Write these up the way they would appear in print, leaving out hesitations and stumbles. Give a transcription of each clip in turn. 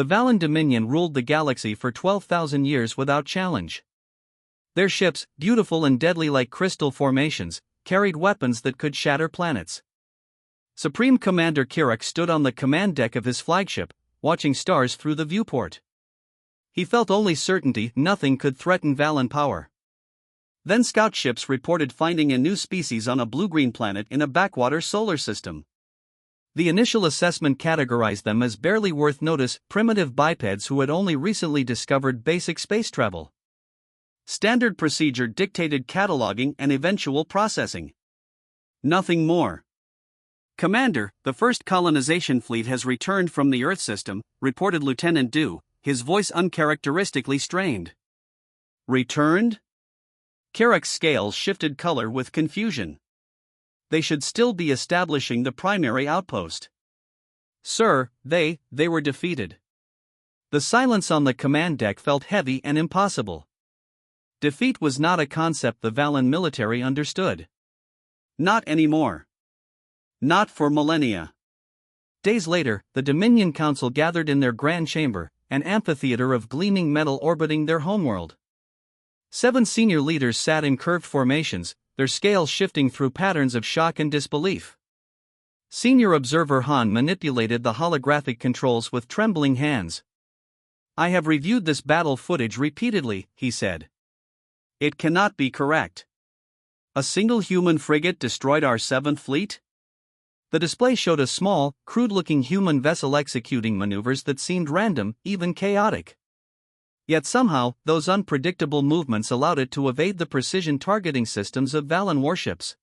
The Valen Dominion ruled the galaxy for 12,000 years without challenge. Their ships, beautiful and deadly like crystal formations, carried weapons that could shatter planets. Supreme Commander Kirak stood on the command deck of his flagship, watching stars through the viewport. He felt only certainty nothing could threaten Valen power. Then scout ships reported finding a new species on a blue-green planet in a backwater solar system. The initial assessment categorized them as barely worth notice, primitive bipeds who had only recently discovered basic space travel. Standard procedure dictated cataloging and eventual processing. Nothing more. Commander, the first colonization fleet has returned from the Earth system, reported Lieutenant Du, his voice uncharacteristically strained. Returned? Kirak's scales shifted color with confusion. They should still be establishing the primary outpost. Sir, they were defeated. The silence on the command deck felt heavy and impossible. Defeat was not a concept the Valen military understood. Not anymore. Not for millennia. Days later, the Dominion Council gathered in their grand chamber, an amphitheater of gleaming metal orbiting their homeworld. 7 senior leaders sat in curved formations, their scales shifting through patterns of shock and disbelief. Senior Observer Han manipulated the holographic controls with trembling hands. "I have reviewed this battle footage repeatedly," he said. "It cannot be correct. A single human frigate destroyed our 7th fleet?" The display showed a small, crude-looking human vessel executing maneuvers that seemed random, even chaotic. Yet somehow, those unpredictable movements allowed it to evade the precision targeting systems of Valen warships.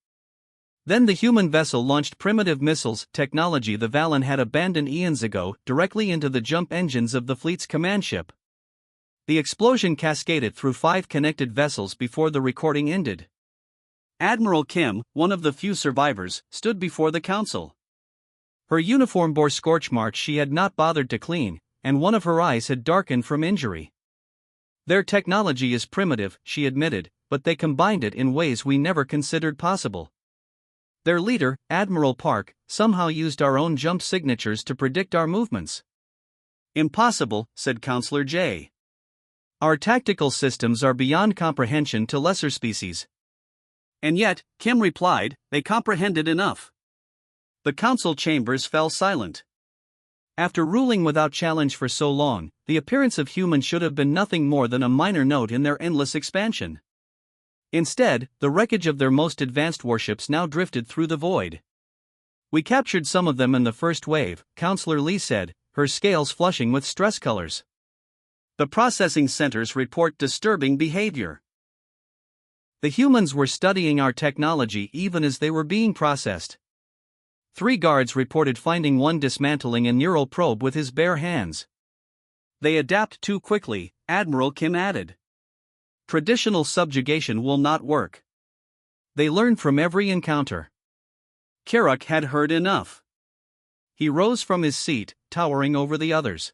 Then the human vessel launched primitive missiles, technology the Valen had abandoned eons ago, directly into the jump engines of the fleet's command ship. The explosion cascaded through 5 connected vessels before the recording ended. Admiral Kim, one of the few survivors, stood before the council. Her uniform bore scorch marks she had not bothered to clean, and one of her eyes had darkened from injury. "Their technology is primitive," she admitted, "but they combined it in ways we never considered possible. Their leader, Admiral Park, somehow used our own jump signatures to predict our movements." "Impossible," said Counselor J. "Our tactical systems are beyond comprehension to lesser species." "And yet," Kim replied, "they comprehended enough." The council chambers fell silent. After ruling without challenge for so long, the appearance of humans should have been nothing more than a minor note in their endless expansion. Instead, the wreckage of their most advanced warships now drifted through the void. "We captured some of them in the first wave," Counselor Lee said, her scales flushing with stress colors. "The processing centers report disturbing behavior. The humans were studying our technology even as they were being processed. 3 guards reported finding one dismantling a neural probe with his bare hands. They adapt too quickly," Admiral Kim added. "Traditional subjugation will not work. They learn from every encounter." Kirak had heard enough. He rose from his seat, towering over the others.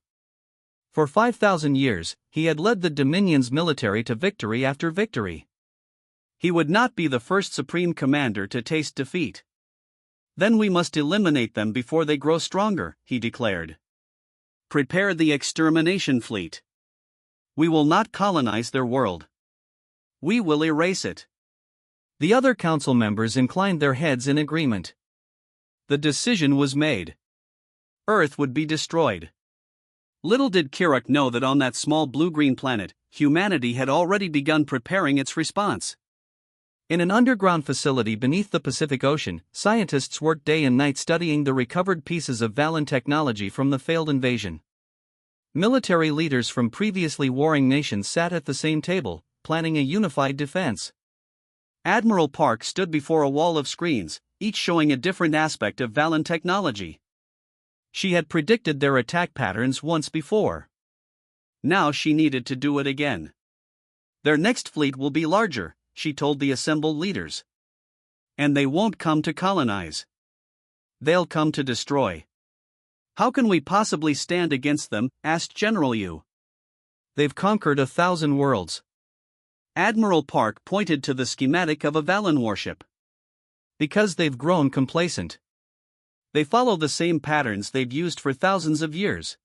For 5,000 years, he had led the Dominion's military to victory after victory. He would not be the first Supreme Commander to taste defeat. "Then we must eliminate them before they grow stronger," he declared. "Prepare the extermination fleet. We will not colonize their world. We will erase it." The other council members inclined their heads in agreement. The decision was made. Earth would be destroyed. Little did Kirak know that on that small blue-green planet, humanity had already begun preparing its response. In an underground facility beneath the Pacific Ocean, scientists worked day and night studying the recovered pieces of Valen technology from the failed invasion. Military leaders from previously warring nations sat at the same table, planning a unified defense. Admiral Park stood before a wall of screens, each showing a different aspect of Valen technology. She had predicted their attack patterns once before. Now she needed to do it again. "Their next fleet will be larger," she told the assembled leaders. "And they won't come to colonize. They'll come to destroy." "How can we possibly stand against them?" asked General Yu. "They've conquered 1,000 worlds." Admiral Park pointed to the schematic of a Valen warship. "Because they've grown complacent. They follow the same patterns they've used for thousands of years.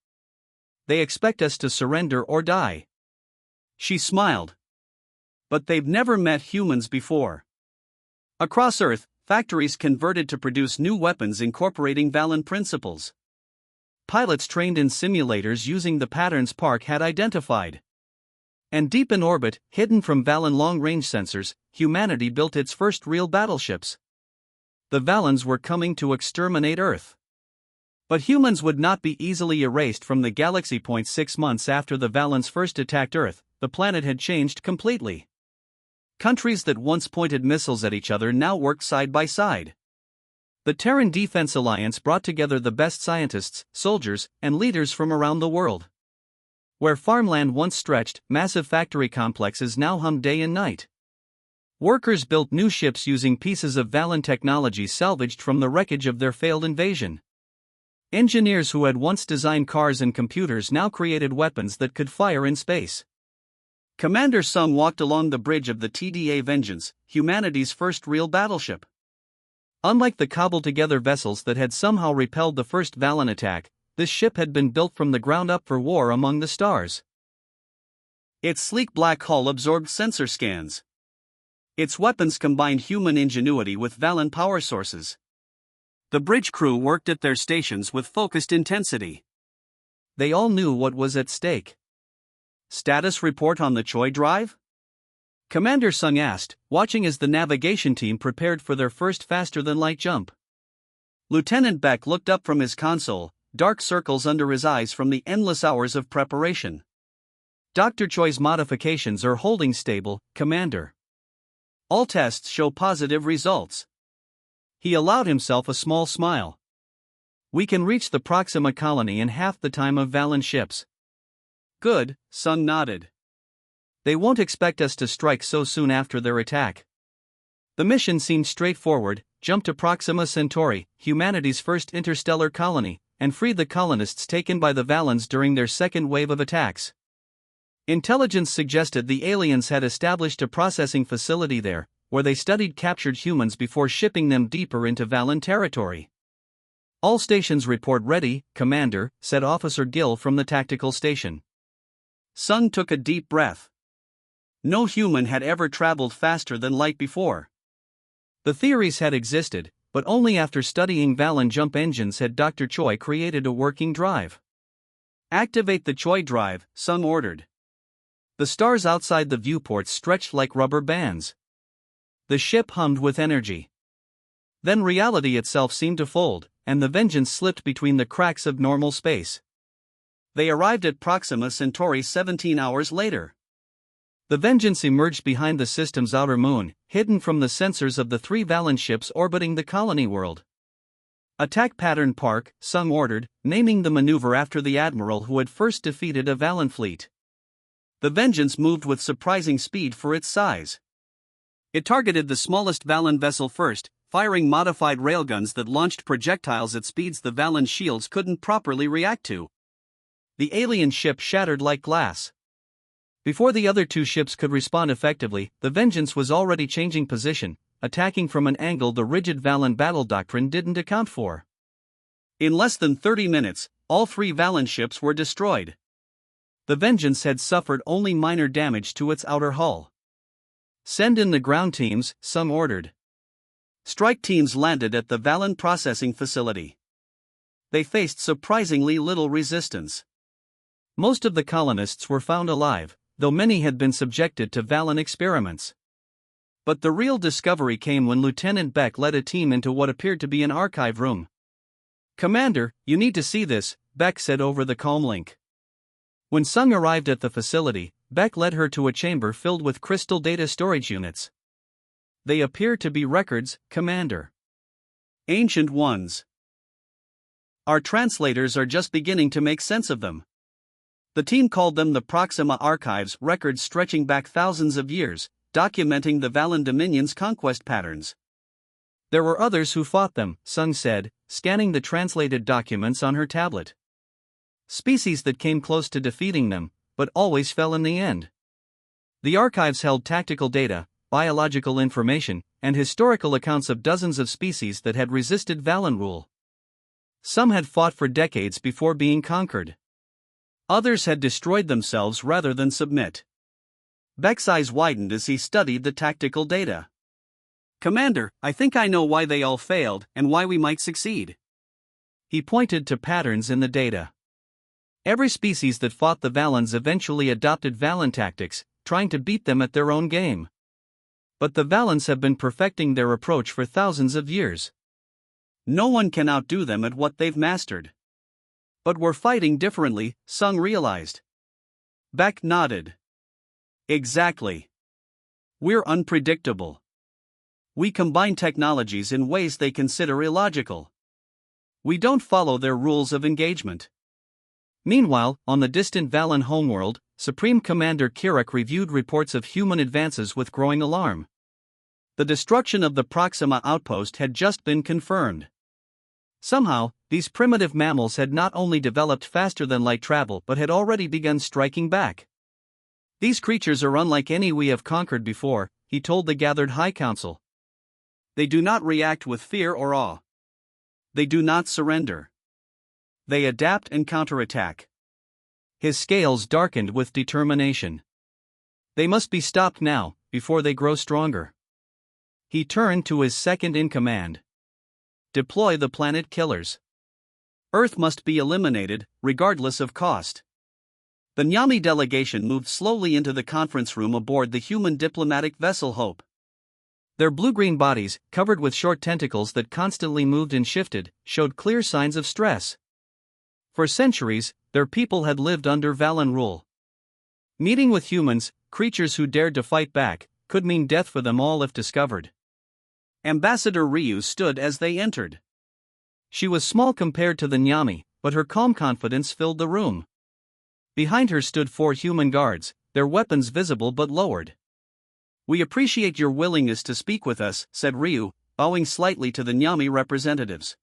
They expect us to surrender or die. She smiled. But they've never met humans before. Across Earth, factories converted to produce new weapons incorporating Valen principles. Pilots trained in simulators using the patterns Park had identified. And deep in orbit, hidden from Valen long-range sensors, humanity built its first real battleships. The Valens were coming to exterminate Earth. But humans would not be easily erased from the galaxy. 6 months after the Valens first attacked Earth, the planet had changed completely. Countries that once pointed missiles at each other now worked side by side. The Terran Defense Alliance brought together the best scientists, soldiers, and leaders from around the world. Where farmland once stretched, massive factory complexes now hummed day and night. Workers built new ships using pieces of Valen technology salvaged from the wreckage of their failed invasion. Engineers who had once designed cars and computers now created weapons that could fire in space. Commander Sung walked along the bridge of the TDA Vengeance, humanity's first real battleship. Unlike the cobbled-together vessels that had somehow repelled the first Valen attack, this ship had been built from the ground up for war among the stars. Its sleek black hull absorbed sensor scans. Its weapons combined human ingenuity with Valen power sources. The bridge crew worked at their stations with focused intensity. They all knew what was at stake. Status report on the Choi drive? Commander Sung asked, watching as the navigation team prepared for their first faster-than-light jump. Lieutenant Beck looked up from his console, dark circles under his eyes from the endless hours of preparation. Dr. Choi's modifications are holding stable, Commander. All tests show positive results. He allowed himself a small smile. We can reach the Proxima colony in half the time of Valen ships. Good, Sung nodded. They won't expect us to strike so soon after their attack. The mission seemed straightforward: jump to Proxima Centauri, humanity's first interstellar colony, and free the colonists taken by the Valens during their second wave of attacks. Intelligence suggested the aliens had established a processing facility there, where they studied captured humans before shipping them deeper into Valen territory. All stations report ready, Commander, said Officer Gill from the tactical station. Sung took a deep breath. No human had ever traveled faster than light before. The theories had existed, but only after studying Valen jump engines had Dr. Choi created a working drive. Activate the Choi drive, Sung ordered. The stars outside the viewports stretched like rubber bands. The ship hummed with energy. Then reality itself seemed to fold, and the Vengeance slipped between the cracks of normal space. They arrived at Proxima Centauri 17 hours later. The Vengeance emerged behind the system's outer moon, hidden from the sensors of the 3 Valen ships orbiting the colony world. Attack pattern Park, Sung ordered, naming the maneuver after the admiral who had first defeated a Valen fleet. The Vengeance moved with surprising speed for its size. It targeted the smallest Valen vessel first, firing modified railguns that launched projectiles at speeds the Valen shields couldn't properly react to. The alien ship shattered like glass. Before the other 2 ships could respond effectively, the Vengeance was already changing position, attacking from an angle the rigid Valen battle doctrine didn't account for. In less than 30 minutes, all 3 Valen ships were destroyed. The Vengeance had suffered only minor damage to its outer hull. Send in the ground teams, Sung ordered. Strike teams landed at the Valen processing facility. They faced surprisingly little resistance. Most of the colonists were found alive, though many had been subjected to Valen experiments. But the real discovery came when Lieutenant Beck led a team into what appeared to be an archive room. Commander, you need to see this, Beck said over the comlink. When Sung arrived at the facility, Beck led her to a chamber filled with crystal data storage units. They appear to be records, Commander. Ancient ones. Our translators are just beginning to make sense of them. The team called them the Proxima Archives, records stretching back thousands of years, documenting the Valen Dominion's conquest patterns. There were others who fought them, Sung said, scanning the translated documents on her tablet. Species that came close to defeating them, but always fell in the end. The archives held tactical data, biological information, and historical accounts of dozens of species that had resisted Valen rule. Some had fought for decades before being conquered. Others had destroyed themselves rather than submit. Beck's eyes widened as he studied the tactical data. "Commander, I think I know why they all failed and why we might succeed." He pointed to patterns in the data. Every species that fought the Valens eventually adopted Valen tactics, trying to beat them at their own game. But the Valens have been perfecting their approach for thousands of years. No one can outdo them at what they've mastered. But we're fighting differently, Sung realized. Beck nodded. Exactly. We're unpredictable. We combine technologies in ways they consider illogical. We don't follow their rules of engagement. Meanwhile, on the distant Valen homeworld, Supreme Commander Kirak reviewed reports of human advances with growing alarm. The destruction of the Proxima outpost had just been confirmed. Somehow, these primitive mammals had not only developed faster than light travel but had already begun striking back. "These creatures are unlike any we have conquered before," he told the gathered High Council. "They do not react with fear or awe. They do not surrender. They adapt and counterattack." His scales darkened with determination. They must be stopped now, before they grow stronger. He turned to his second-in-command. "Deploy the planet killers. Earth must be eliminated, regardless of cost." The Nyami delegation moved slowly into the conference room aboard the human diplomatic vessel Hope. Their blue-green bodies, covered with short tentacles that constantly moved and shifted, showed clear signs of stress. For centuries, their people had lived under Valen rule. Meeting with humans, creatures who dared to fight back, could mean death for them all if discovered. Ambassador Ryu stood as they entered. She was small compared to the Nyami, but her calm confidence filled the room. Behind her stood 4 human guards, their weapons visible but lowered. "We appreciate your willingness to speak with us," said Ryu, bowing slightly to the Nyami representatives.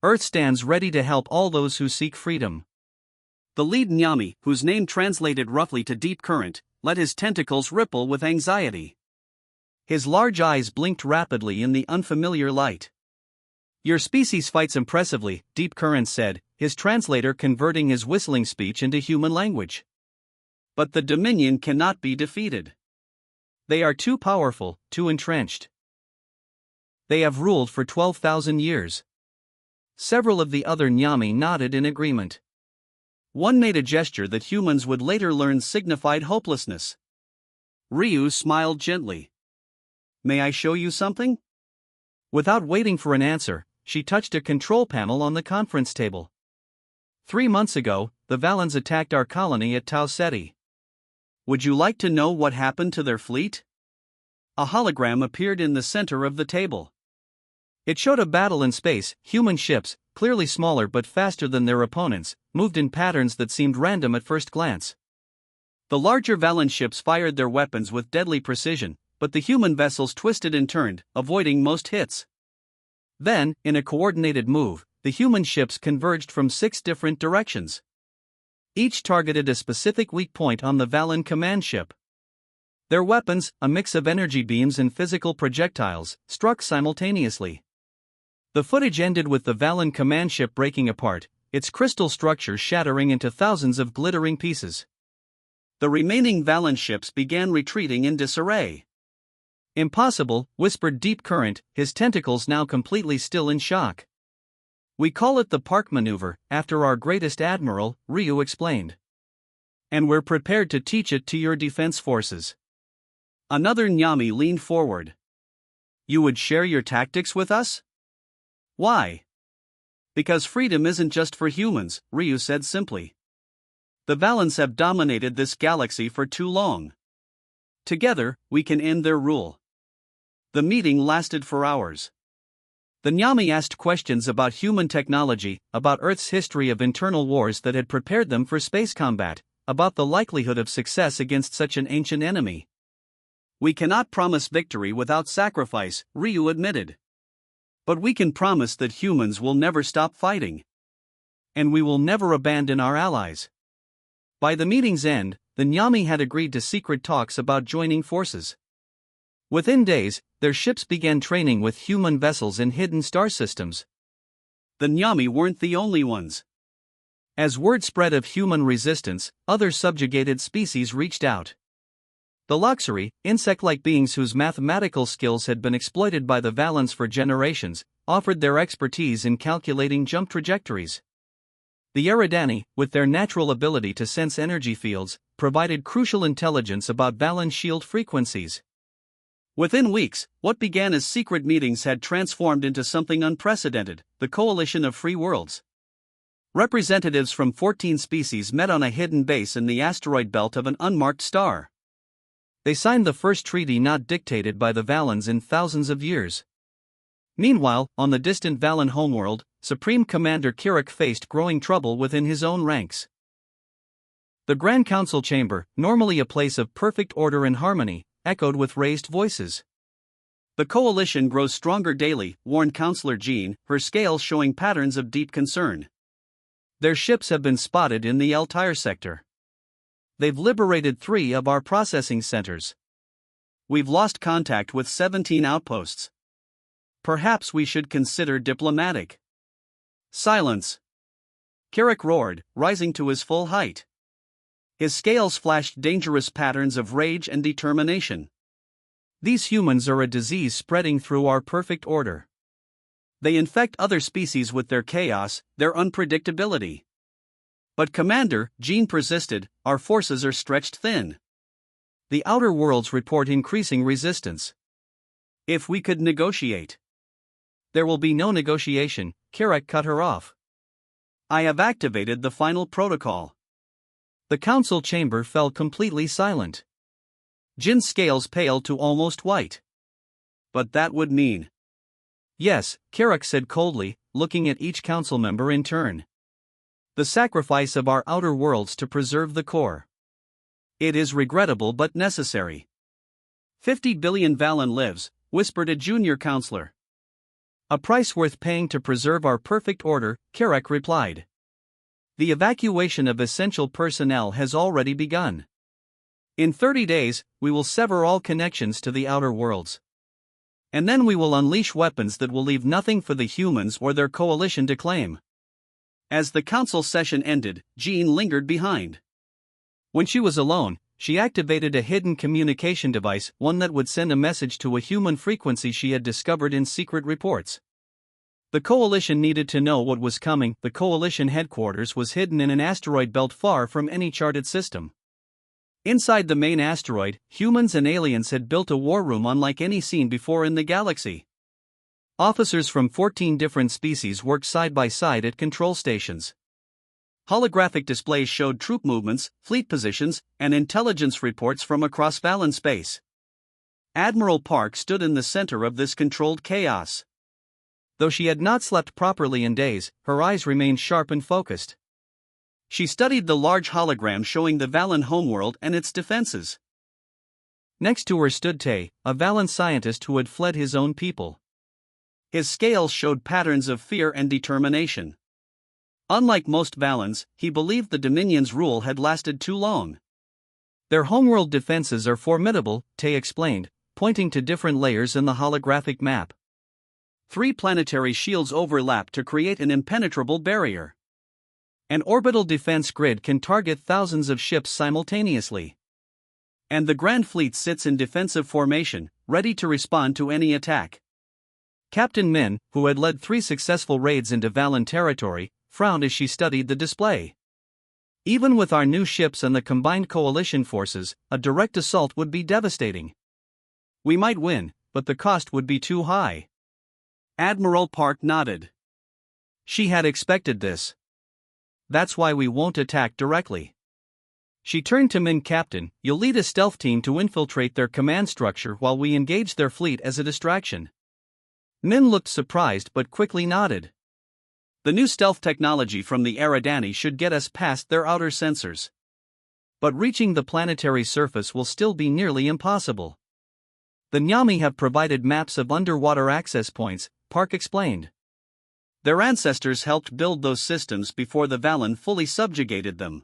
"Earth stands ready to help all those who seek freedom." The lead Nyami, whose name translated roughly to Deep Current, let his tentacles ripple with anxiety. His large eyes blinked rapidly in the unfamiliar light. "Your species fights impressively," Deep Current said, his translator converting his whistling speech into human language. "But the Dominion cannot be defeated. They are too powerful, too entrenched. They have ruled for 12,000 years. Several of the other Nyami nodded in agreement. One made a gesture that humans would later learn signified hopelessness. Ryu smiled gently. "May I show you something?" Without waiting for an answer, she touched a control panel on the conference table. 3 months ago, the Valens attacked our colony at Tau Ceti. Would you like to know what happened to their fleet? A hologram appeared in the center of the table. It showed a battle in space. Human ships, clearly smaller but faster than their opponents, moved in patterns that seemed random at first glance. The larger Valen ships fired their weapons with deadly precision, but the human vessels twisted and turned, avoiding most hits. Then, in a coordinated move, the human ships converged from 6 different directions. Each targeted a specific weak point on the Valen command ship. Their weapons, a mix of energy beams and physical projectiles, struck simultaneously. The footage ended with the Valen command ship breaking apart, its crystal structure shattering into thousands of glittering pieces. The remaining Valen ships began retreating in disarray. "Impossible," whispered Deep Current, his tentacles now completely still in shock. "We call it the Park Maneuver, after our greatest admiral," Ryu explained. "And we're prepared to teach it to your defense forces." Another Nyami leaned forward. "You would share your tactics with us?" "Why?" "Because freedom isn't just for humans," Ryu said simply. "The Valens have dominated this galaxy for too long. Together, we can end their rule." The meeting lasted for hours. The Nyami asked questions about human technology, about Earth's history of internal wars that had prepared them for space combat, about the likelihood of success against such an ancient enemy. "We cannot promise victory without sacrifice," Ryu admitted. "But we can promise that humans will never stop fighting. And we will never abandon our allies." By the meeting's end, the Nyami had agreed to secret talks about joining forces. Within days, their ships began training with human vessels in hidden star systems. The Nyami weren't the only ones. As word spread of human resistance, other subjugated species reached out. The Luxury, insect-like beings whose mathematical skills had been exploited by the Valens for generations, offered their expertise in calculating jump trajectories. The Eridani, with their natural ability to sense energy fields, provided crucial intelligence about Valen shield frequencies. Within weeks, what began as secret meetings had transformed into something unprecedented: the Coalition of Free Worlds. Representatives from 14 species met on a hidden base in the asteroid belt of an unmarked star. They signed the first treaty not dictated by the Valens in thousands of years. Meanwhile, on the distant Valen homeworld, Supreme Commander Kirak faced growing trouble within his own ranks. The Grand Council chamber, normally a place of perfect order and harmony, echoed with raised voices. "The coalition grows stronger daily," warned Councillor Jean, her scales showing patterns of deep concern. "Their ships have been spotted in the Altair sector. They've liberated 3 of our processing centers. We've lost contact with 17 outposts. Perhaps we should consider diplomatic." "Silence!" Kirak roared, rising to his full height. His scales flashed dangerous patterns of rage and determination. "These humans are a disease spreading through our perfect order. They infect other species with their chaos, their unpredictability." "But Commander," Jean persisted, "our forces are stretched thin. The outer worlds report increasing resistance. If we could negotiate." "There will be no negotiation," Kirak cut her off. "I have activated the final protocol." The council chamber fell completely silent. Jin's scales paled to almost white. "But that would mean—" "Yes," Kirak said coldly, looking at each council member in turn. "The sacrifice of our outer worlds to preserve the core. It is regrettable but necessary." 50 billion Valen lives," whispered a junior counselor. "A price worth paying to preserve our perfect order," Kirak replied. "The evacuation of essential personnel has already begun. In 30 days, we will sever all connections to the outer worlds. And then we will unleash weapons that will leave nothing for the humans or their coalition to claim." As the council session ended, Jean lingered behind. When she was alone, she activated a hidden communication device, one that would send a message to a human frequency she had discovered in secret reports. The coalition needed to know what was coming. The coalition headquarters was hidden in an asteroid belt far from any charted system. Inside the main asteroid, humans and aliens had built a war room unlike any seen before in the galaxy. Officers from 14 different species worked side by side at control stations. Holographic displays showed troop movements, fleet positions, and intelligence reports from across Valen space. Admiral Park stood in the center of this controlled chaos. Though she had not slept properly in days, her eyes remained sharp and focused. She studied the large hologram showing the Valen homeworld and its defenses. Next to her stood Tay, a Valen scientist who had fled his own people. His scales showed patterns of fear and determination. Unlike most Valens, he believed the Dominion's rule had lasted too long. "Their homeworld defenses are formidable," Tay explained, pointing to different layers in the holographic map. 3 planetary shields overlap to create an impenetrable barrier. An orbital defense grid can target thousands of ships simultaneously. And the Grand Fleet sits in defensive formation, ready to respond to any attack. Captain Min, who had led 3 successful raids into Valen territory, frowned as she studied the display. "Even with our new ships and the combined coalition forces, a direct assault would be devastating. We might win, but the cost would be too high." Admiral Park nodded. She had expected this. "That's why we won't attack directly." She turned to Min. "Captain, you'll lead a stealth team to infiltrate their command structure while we engage their fleet as a distraction." Min looked surprised but quickly nodded. "The new stealth technology from the Eridani should get us past their outer sensors. But reaching the planetary surface will still be nearly impossible. The Nyami have provided maps of underwater access points," Park explained. "Their ancestors helped build those systems before the Valen fully subjugated them."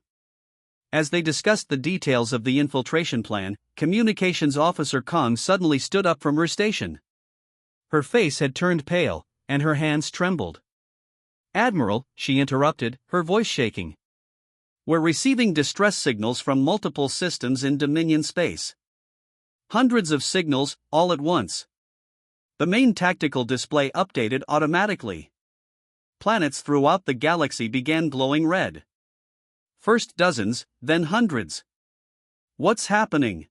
As they discussed the details of the infiltration plan, Communications Officer Kong suddenly stood up from her station. Her face had turned pale, and her hands trembled. "Admiral," she interrupted, her voice shaking. We're receiving distress signals from multiple systems in Dominion space. Hundreds of signals, all at once. The main tactical display updated automatically. Planets throughout the galaxy began glowing red. First dozens, then hundreds. What's happening?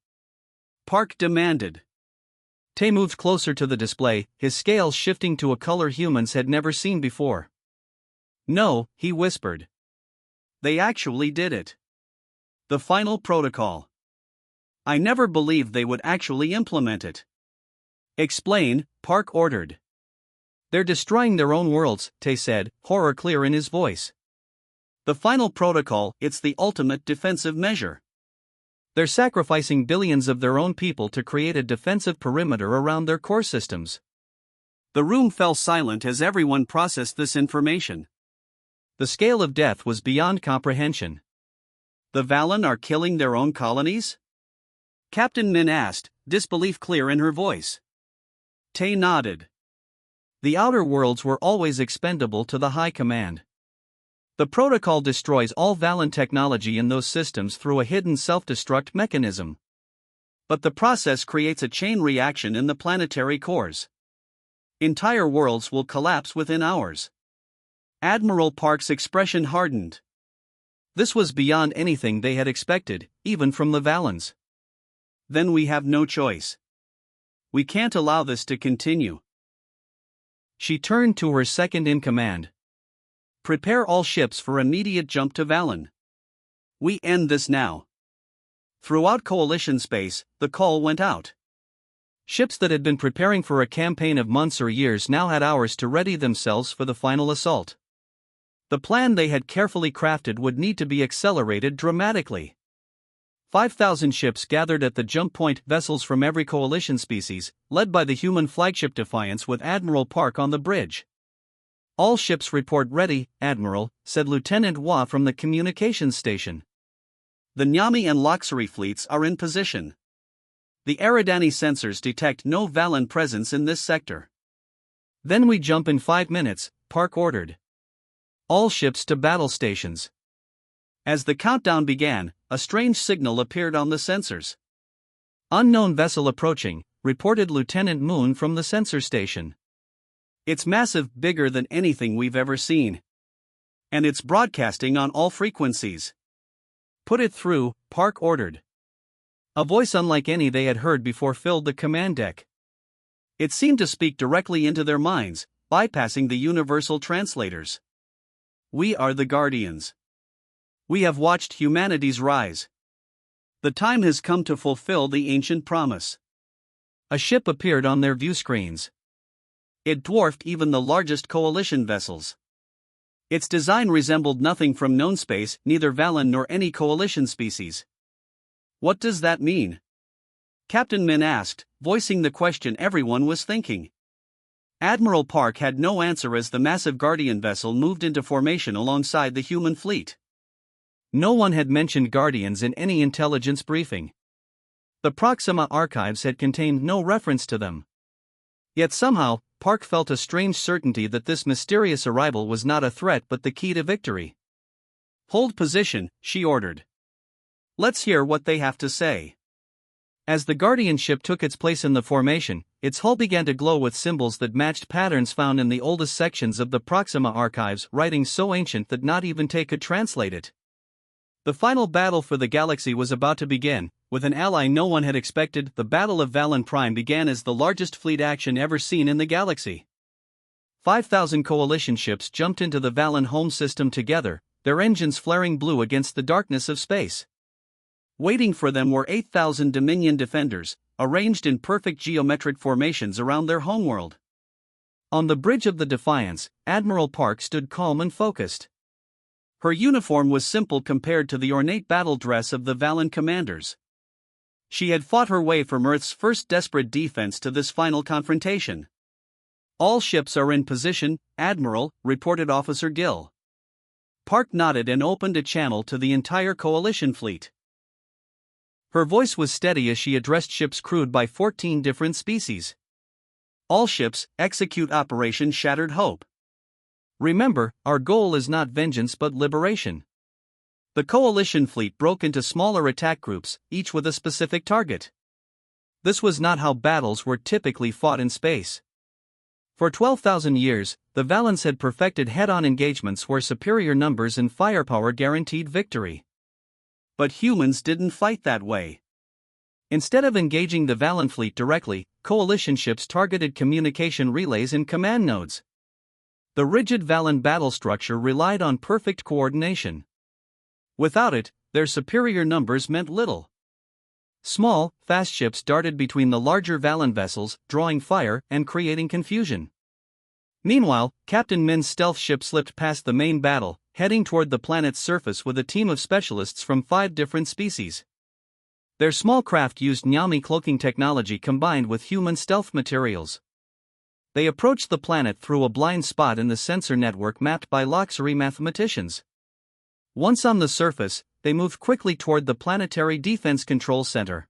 Park demanded. Tay moved closer to the display, his scales shifting to a color humans had never seen before. No, he whispered. They actually did it. The final protocol. I never believed they would actually implement it. Explain, Park ordered. They're destroying their own worlds, Tay said, horror clear in his voice. The final protocol, it's the ultimate defensive measure. They're sacrificing billions of their own people to create a defensive perimeter around their core systems. The room fell silent as everyone processed this information. The scale of death was beyond comprehension. The Valen are killing their own colonies? Captain Min asked, disbelief clear in her voice. Tay nodded. The outer worlds were always expendable to the High Command. The protocol destroys all Valen technology in those systems through a hidden self-destruct mechanism. But the process creates a chain reaction in the planetary cores. Entire worlds will collapse within hours. Admiral Park's expression hardened. This was beyond anything they had expected, even from the Valens. Then we have no choice. We can't allow this to continue. She turned to her second-in-command. Prepare all ships for immediate jump to Valen. We end this now. Throughout Coalition space, the call went out. Ships that had been preparing for a campaign of months or years now had hours to ready themselves for the final assault. The plan they had carefully crafted would need to be accelerated dramatically. 5,000 ships gathered at the jump point, vessels from every coalition species, led by the human flagship Defiance with Admiral Park on the bridge. All ships report ready, Admiral, said Lieutenant Hua from the communications station. The Nyami and Loxery fleets are in position. The Eridani sensors detect no Valen presence in this sector. Then we jump in 5 minutes, Park ordered. All ships to battle stations. As the countdown began, a strange signal appeared on the sensors. Unknown vessel approaching, reported Lieutenant Moon from the sensor station. It's massive, bigger than anything we've ever seen. And it's broadcasting on all frequencies. Put it through, Park ordered. A voice unlike any they had heard before filled the command deck. It seemed to speak directly into their minds, bypassing the universal translators. We are the Guardians. We have watched humanity's rise. The time has come to fulfill the ancient promise. A ship appeared on their view screens. It dwarfed even the largest coalition vessels. Its design resembled nothing from known space, neither Valen nor any coalition species. What does that mean? Captain Min asked, voicing the question everyone was thinking. Admiral Park had no answer as the massive Guardian vessel moved into formation alongside the human fleet. No one had mentioned Guardians in any intelligence briefing. The Proxima archives had contained no reference to them. Yet somehow, Park felt a strange certainty that this mysterious arrival was not a threat but the key to victory. Hold position, she ordered. Let's hear what they have to say. As the Guardian ship took its place in the formation, its hull began to glow with symbols that matched patterns found in the oldest sections of the Proxima archives, writing so ancient that not even Tay could translate it. The final battle for the galaxy was about to begin. With an ally no one had expected, the Battle of Valen Prime began as the largest fleet action ever seen in the galaxy. 5,000 coalition ships jumped into the Valen home system together, their engines flaring blue against the darkness of space. Waiting for them were 8,000 Dominion defenders, arranged in perfect geometric formations around their homeworld. On the bridge of the Defiance, Admiral Park stood calm and focused. Her uniform was simple compared to the ornate battle dress of the Valen commanders. She had fought her way from Earth's first desperate defense to this final confrontation. All ships are in position, Admiral, reported Officer Gill. Park nodded and opened a channel to the entire coalition fleet. Her voice was steady as she addressed ships crewed by 14 different species. All ships, execute Operation Shattered Hope. Remember, our goal is not vengeance but liberation. The coalition fleet broke into smaller attack groups, each with a specific target. This was not how battles were typically fought in space. For 12,000 years, the Valens had perfected head-on engagements where superior numbers and firepower guaranteed victory. But humans didn't fight that way. Instead of engaging the Valen fleet directly, coalition ships targeted communication relays and command nodes. The rigid Valen battle structure relied on perfect coordination. Without it, their superior numbers meant little. Small, fast ships darted between the larger Valen vessels, drawing fire and creating confusion. Meanwhile, Captain Min's stealth ship slipped past the main battle, heading toward the planet's surface with a team of specialists from 5 different species. Their small craft used Nyami cloaking technology combined with human stealth materials. They approached the planet through a blind spot in the sensor network mapped by Loxery mathematicians. Once on the surface, they moved quickly toward the Planetary Defense Control Center.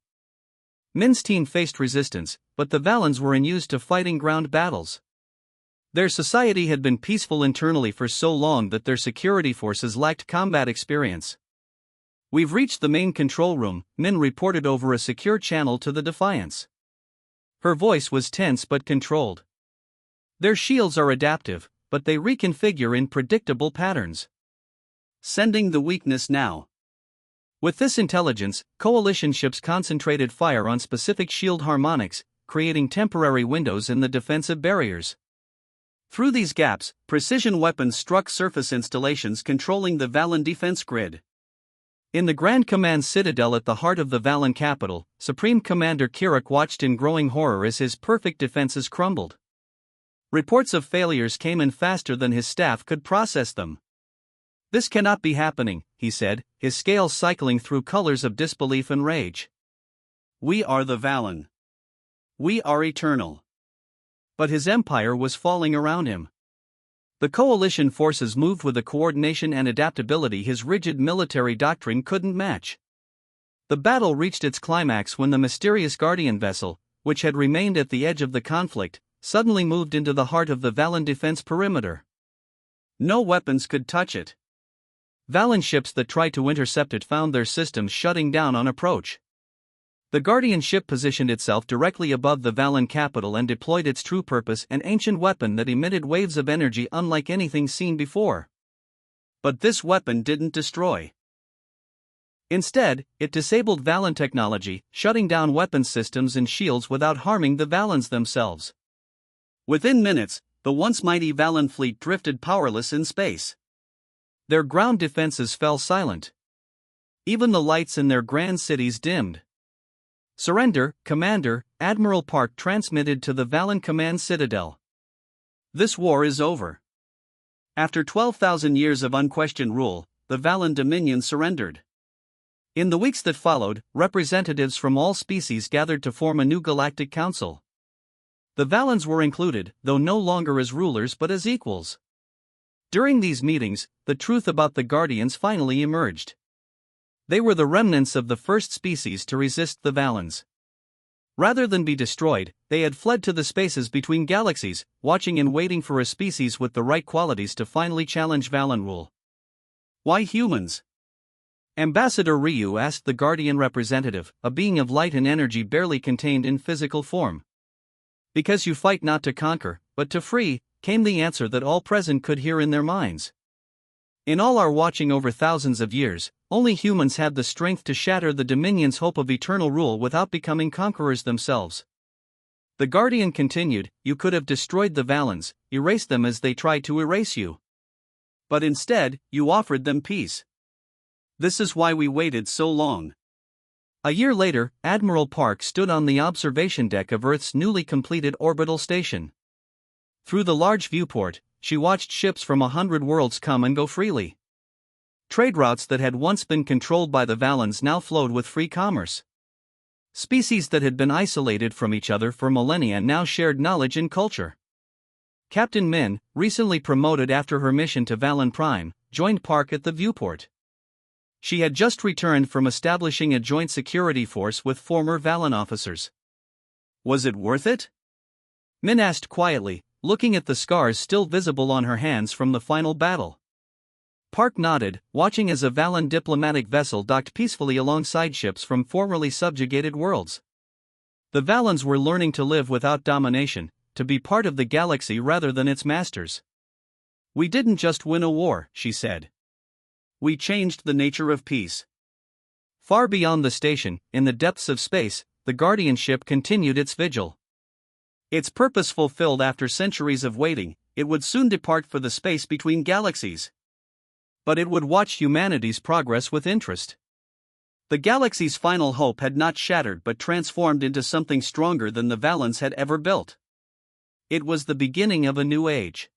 Min's team faced resistance, but the Valens were unused to fighting ground battles. Their society had been peaceful internally for so long that their security forces lacked combat experience. "We've reached the main control room," Min reported over a secure channel to the Defiance. Her voice was tense but controlled. "Their shields are adaptive, but they reconfigure in predictable patterns. Sending the weakness now." With this intelligence, coalition ships concentrated fire on specific shield harmonics, creating temporary windows in the defensive barriers. Through these gaps, precision weapons struck surface installations controlling the Valen defense grid. In the Grand Command Citadel at the heart of the Valen capital, Supreme Commander Kirak watched in growing horror as his perfect defenses crumbled. Reports of failures came in faster than his staff could process them. "This cannot be happening," he said, his scales cycling through colors of disbelief and rage. "We are the Valen. We are eternal." But his empire was falling around him. The coalition forces moved with a coordination and adaptability his rigid military doctrine couldn't match. The battle reached its climax when the mysterious Guardian vessel, which had remained at the edge of the conflict, suddenly moved into the heart of the Valen defense perimeter. No weapons could touch it. Valen ships that tried to intercept it found their systems shutting down on approach. The Guardian ship positioned itself directly above the Valen capital and deployed its true purpose, an ancient weapon that emitted waves of energy unlike anything seen before. But this weapon didn't destroy. Instead, it disabled Valen technology, shutting down weapons systems and shields without harming the Valens themselves. Within minutes, the once mighty Valen fleet drifted powerless in space. Their ground defenses fell silent. Even the lights in their grand cities dimmed. "Surrender, Commander," Admiral Park transmitted to the Valen Command Citadel. "This war is over." After 12,000 years of unquestioned rule, the Valen Dominion surrendered. In the weeks that followed, representatives from all species gathered to form a new galactic council. The Valens were included, though no longer as rulers but as equals. During these meetings, the truth about the Guardians finally emerged. They were the remnants of the first species to resist the Valens. Rather than be destroyed, they had fled to the spaces between galaxies, watching and waiting for a species with the right qualities to finally challenge Valen rule. "Why humans?" Ambassador Ryu asked the Guardian representative, a being of light and energy barely contained in physical form. "Because you fight not to conquer, but to free," came the answer that all present could hear in their minds. "In all our watching over thousands of years, only humans had the strength to shatter the Dominion's hope of eternal rule without becoming conquerors themselves." The Guardian continued, "You could have destroyed the Valens, erased them as they tried to erase you. But instead, you offered them peace. This is why we waited so long." A year later, Admiral Park stood on the observation deck of Earth's newly completed orbital station. Through the large viewport, she watched ships from 100 worlds come and go freely. Trade routes that had once been controlled by the Valens now flowed with free commerce. Species that had been isolated from each other for millennia now shared knowledge and culture. Captain Min, recently promoted after her mission to Valen Prime, joined Park at the viewport. She had just returned from establishing a joint security force with former Valen officers. "Was it worth it?" Min asked quietly, looking at the scars still visible on her hands from the final battle. Park nodded, watching as a Valen diplomatic vessel docked peacefully alongside ships from formerly subjugated worlds. The Valens were learning to live without domination, to be part of the galaxy rather than its masters. "We didn't just win a war," she said. "We changed the nature of peace." Far beyond the station, in the depths of space, the Guardian ship continued its vigil. Its purpose fulfilled after centuries of waiting, it would soon depart for the space between galaxies. But it would watch humanity's progress with interest. The galaxy's final hope had not shattered but transformed into something stronger than the Valens had ever built. It was the beginning of a new age.